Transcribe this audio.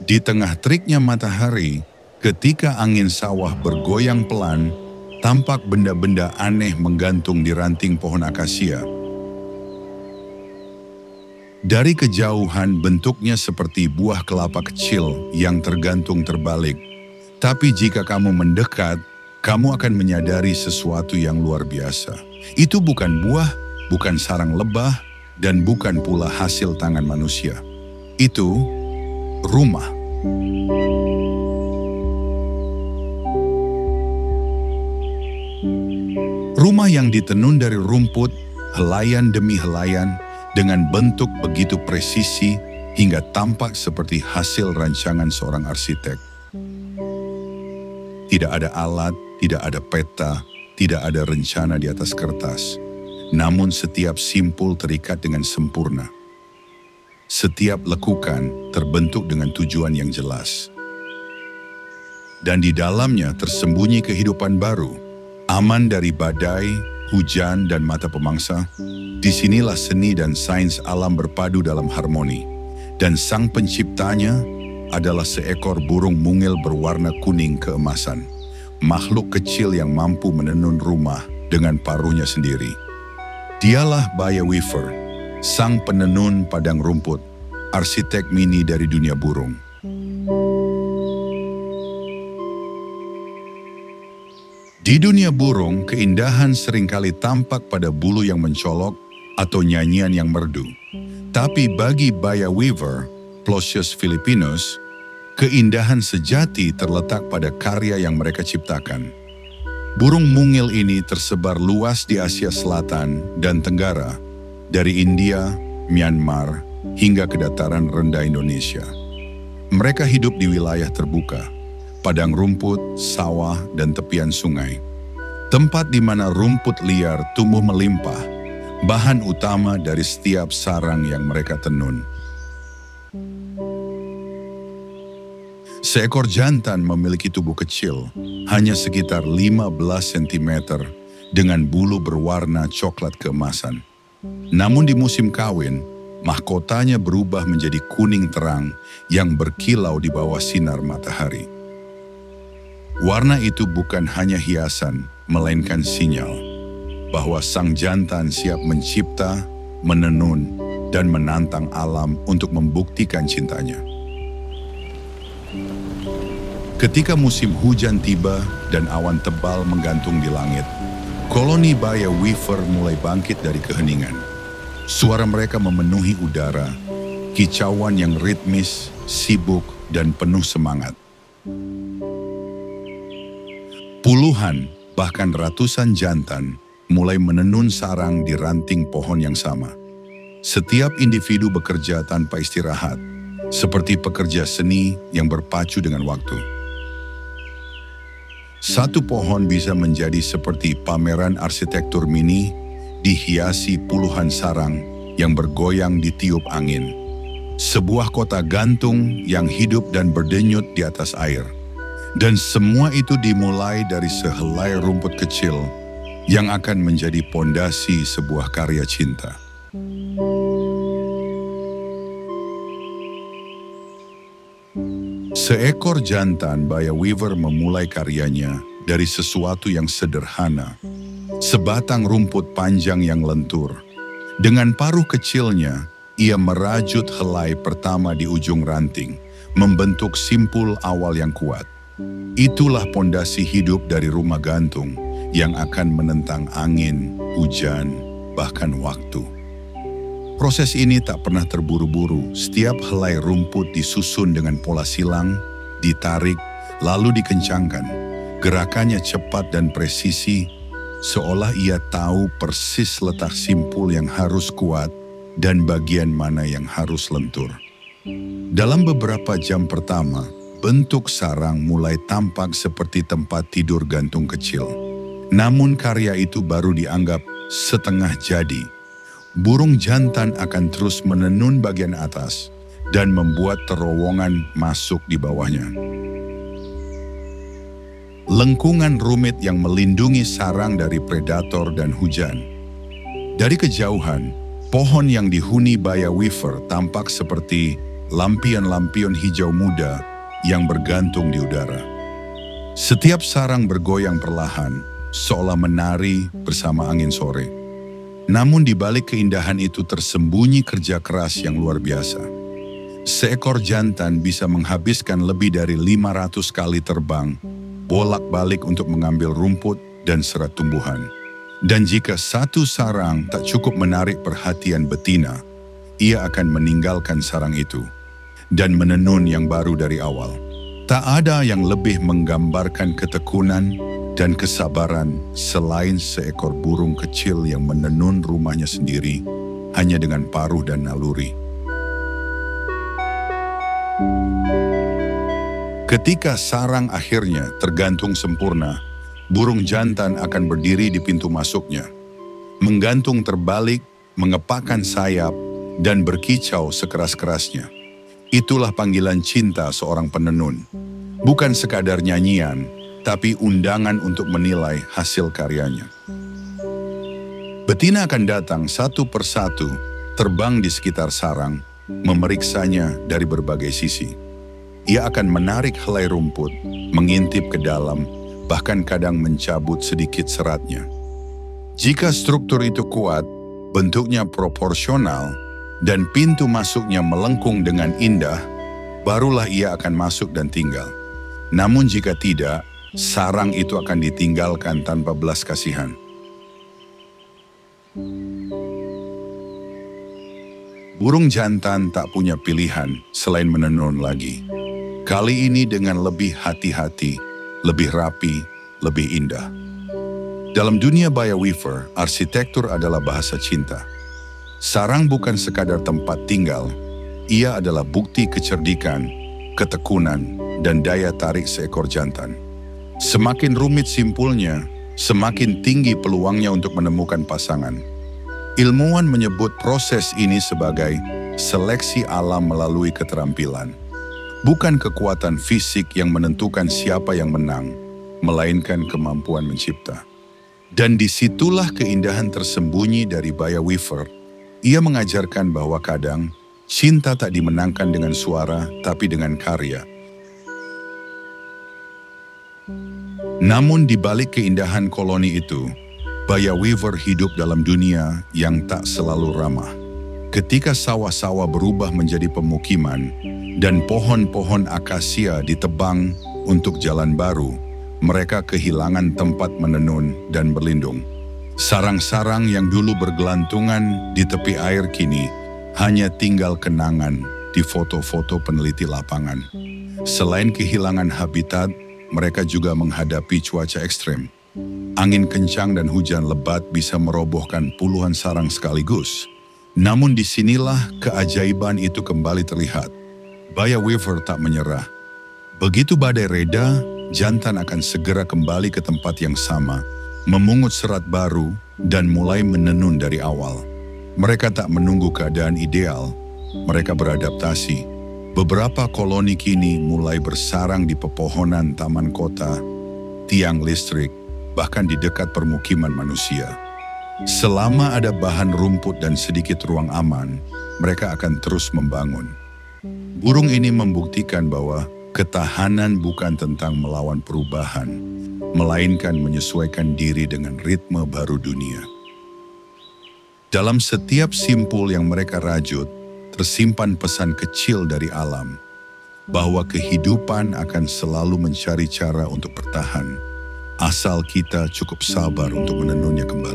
Di tengah teriknya matahari, ketika angin sawah bergoyang pelan, tampak benda-benda aneh menggantung di ranting pohon akasia. Dari kejauhan bentuknya seperti buah kelapa kecil yang tergantung terbalik. Tapi jika kamu mendekat, kamu akan menyadari sesuatu yang luar biasa. Itu bukan buah, bukan sarang lebah, dan bukan pula hasil tangan manusia. Itu rumah. Rumah yang ditenun dari rumput, helaian demi helaian, dengan bentuk begitu presisi hingga tampak seperti hasil rancangan seorang arsitek. Tidak ada alat, tidak ada peta, tidak ada rencana di atas kertas. Namun setiap simpul terikat dengan sempurna. Setiap lekukan terbentuk dengan tujuan yang jelas. Dan di dalamnya tersembunyi kehidupan baru, aman dari badai, hujan, dan mata pemangsa. Disinilah seni dan sains alam berpadu dalam harmoni. Dan sang penciptanya adalah seekor burung mungil berwarna kuning keemasan. Makhluk kecil yang mampu menenun rumah dengan paruhnya sendiri. Dialah Baya Weaver, sang penenun padang rumput, arsitek mini dari dunia burung. Di dunia burung, keindahan seringkali tampak pada bulu yang mencolok atau nyanyian yang merdu. Tapi bagi Baya Weaver, Plotius Philippinus, keindahan sejati terletak pada karya yang mereka ciptakan. Burung mungil ini tersebar luas di Asia Selatan dan Tenggara, dari India, Myanmar, hingga ke dataran rendah Indonesia. Mereka hidup di wilayah terbuka, padang rumput, sawah, dan tepian sungai. Tempat di mana rumput liar tumbuh melimpah, bahan utama dari setiap sarang yang mereka tenun. Seekor jantan memiliki tubuh kecil, hanya sekitar 15 cm, dengan bulu berwarna coklat keemasan. Namun di musim kawin, mahkotanya berubah menjadi kuning terang yang berkilau di bawah sinar matahari. Warna itu bukan hanya hiasan, melainkan sinyal bahwa sang jantan siap mencipta, menenun, dan menantang alam untuk membuktikan cintanya. Ketika musim hujan tiba dan awan tebal menggantung di langit, koloni Baya Weaver mulai bangkit dari keheningan. Suara mereka memenuhi udara, kicauan yang ritmis, sibuk, dan penuh semangat. Puluhan, bahkan ratusan jantan mulai menenun sarang di ranting pohon yang sama. Setiap individu bekerja tanpa istirahat, seperti pekerja seni yang berpacu dengan waktu. Satu pohon bisa menjadi seperti pameran arsitektur mini, dihiasi puluhan sarang yang bergoyang ditiup angin. Sebuah kota gantung yang hidup dan berdenyut di atas air. Dan semua itu dimulai dari sehelai rumput kecil yang akan menjadi pondasi sebuah karya cinta. Seekor jantan Baya Weaver memulai karyanya dari sesuatu yang sederhana, sebatang rumput panjang yang lentur. Dengan paruh kecilnya, ia merajut helai pertama di ujung ranting, membentuk simpul awal yang kuat. Itulah pondasi hidup dari rumah gantung yang akan menentang angin, hujan, bahkan waktu. Proses ini tak pernah terburu-buru. Setiap helai rumput disusun dengan pola silang, ditarik, lalu dikencangkan. Gerakannya cepat dan presisi, seolah ia tahu persis letak simpul yang harus kuat dan bagian mana yang harus lentur. Dalam beberapa jam pertama, bentuk sarang mulai tampak seperti tempat tidur gantung kecil. Namun karya itu baru dianggap setengah jadi. Burung jantan akan terus menenun bagian atas dan membuat terowongan masuk di bawahnya. Lengkungan rumit yang melindungi sarang dari predator dan hujan. Dari kejauhan, Pohon yang dihuni Baya Weaver tampak seperti lampion-lampion hijau muda yang bergantung di udara. Setiap sarang bergoyang perlahan, seolah menari bersama angin sore. Namun di balik keindahan itu tersembunyi kerja keras yang luar biasa. Seekor jantan bisa menghabiskan lebih dari 500 kali terbang, bolak-balik untuk mengambil rumput dan serat tumbuhan. Dan jika satu sarang tak cukup menarik perhatian betina, ia akan meninggalkan sarang itu dan menenun yang baru dari awal. Tak ada yang lebih menggambarkan ketekunan dan kesabaran selain seekor burung kecil yang menenun rumahnya sendiri hanya dengan paruh dan naluri. Ketika sarang akhirnya tergantung sempurna, burung jantan akan berdiri di pintu masuknya, menggantung terbalik, mengepakkan sayap, dan berkicau sekeras-kerasnya. Itulah panggilan cinta seorang penenun. Bukan sekadar nyanyian, tapi undangan untuk menilai hasil karyanya. Betina akan datang satu persatu, terbang di sekitar sarang, memeriksanya dari berbagai sisi. Ia akan menarik helai rumput, mengintip ke dalam, bahkan kadang mencabut sedikit seratnya. Jika struktur itu kuat, bentuknya proporsional, dan pintu masuknya melengkung dengan indah, barulah ia akan masuk dan tinggal. Namun jika tidak, sarang itu akan ditinggalkan tanpa belas kasihan. Burung jantan tak punya pilihan selain menenun lagi. Kali ini dengan lebih hati-hati, lebih rapi, lebih indah. Dalam dunia Baya Weaver, arsitektur adalah bahasa cinta. Sarang bukan sekadar tempat tinggal, ia adalah bukti kecerdikan, ketekunan, dan daya tarik seekor jantan. Semakin rumit simpulnya, semakin tinggi peluangnya untuk menemukan pasangan. Ilmuwan menyebut proses ini sebagai seleksi alam melalui keterampilan. Bukan kekuatan fisik yang menentukan siapa yang menang, melainkan kemampuan mencipta. Dan disitulah keindahan tersembunyi dari Baya Weaver. Ia mengajarkan bahwa kadang cinta tak dimenangkan dengan suara, tapi dengan karya. Namun di balik keindahan koloni itu, Baya Weaver hidup dalam dunia yang tak selalu ramah. Ketika sawah-sawah berubah menjadi pemukiman dan pohon-pohon akasia ditebang untuk jalan baru, mereka kehilangan tempat menenun dan berlindung. Sarang-sarang yang dulu bergelantungan di tepi air kini hanya tinggal kenangan di foto-foto peneliti lapangan. Selain kehilangan habitat, mereka juga menghadapi cuaca ekstrem. Angin kencang dan hujan lebat bisa merobohkan puluhan sarang sekaligus. Namun disinilah keajaiban itu kembali terlihat. Baya Weaver tak menyerah. Begitu badai reda, jantan akan segera kembali ke tempat yang sama, memungut serat baru, dan mulai menenun dari awal. Mereka tak menunggu keadaan ideal, mereka beradaptasi. Beberapa koloni kini mulai bersarang di pepohonan taman kota, tiang listrik, bahkan di dekat permukiman manusia. Selama ada bahan rumput dan sedikit ruang aman, mereka akan terus membangun. Burung ini membuktikan bahwa ketahanan bukan tentang melawan perubahan, melainkan menyesuaikan diri dengan ritme baru dunia. Dalam setiap simpul yang mereka rajut, tersimpan pesan kecil dari alam, bahwa kehidupan akan selalu mencari cara untuk bertahan, asal kita cukup sabar untuk menenunnya kembali.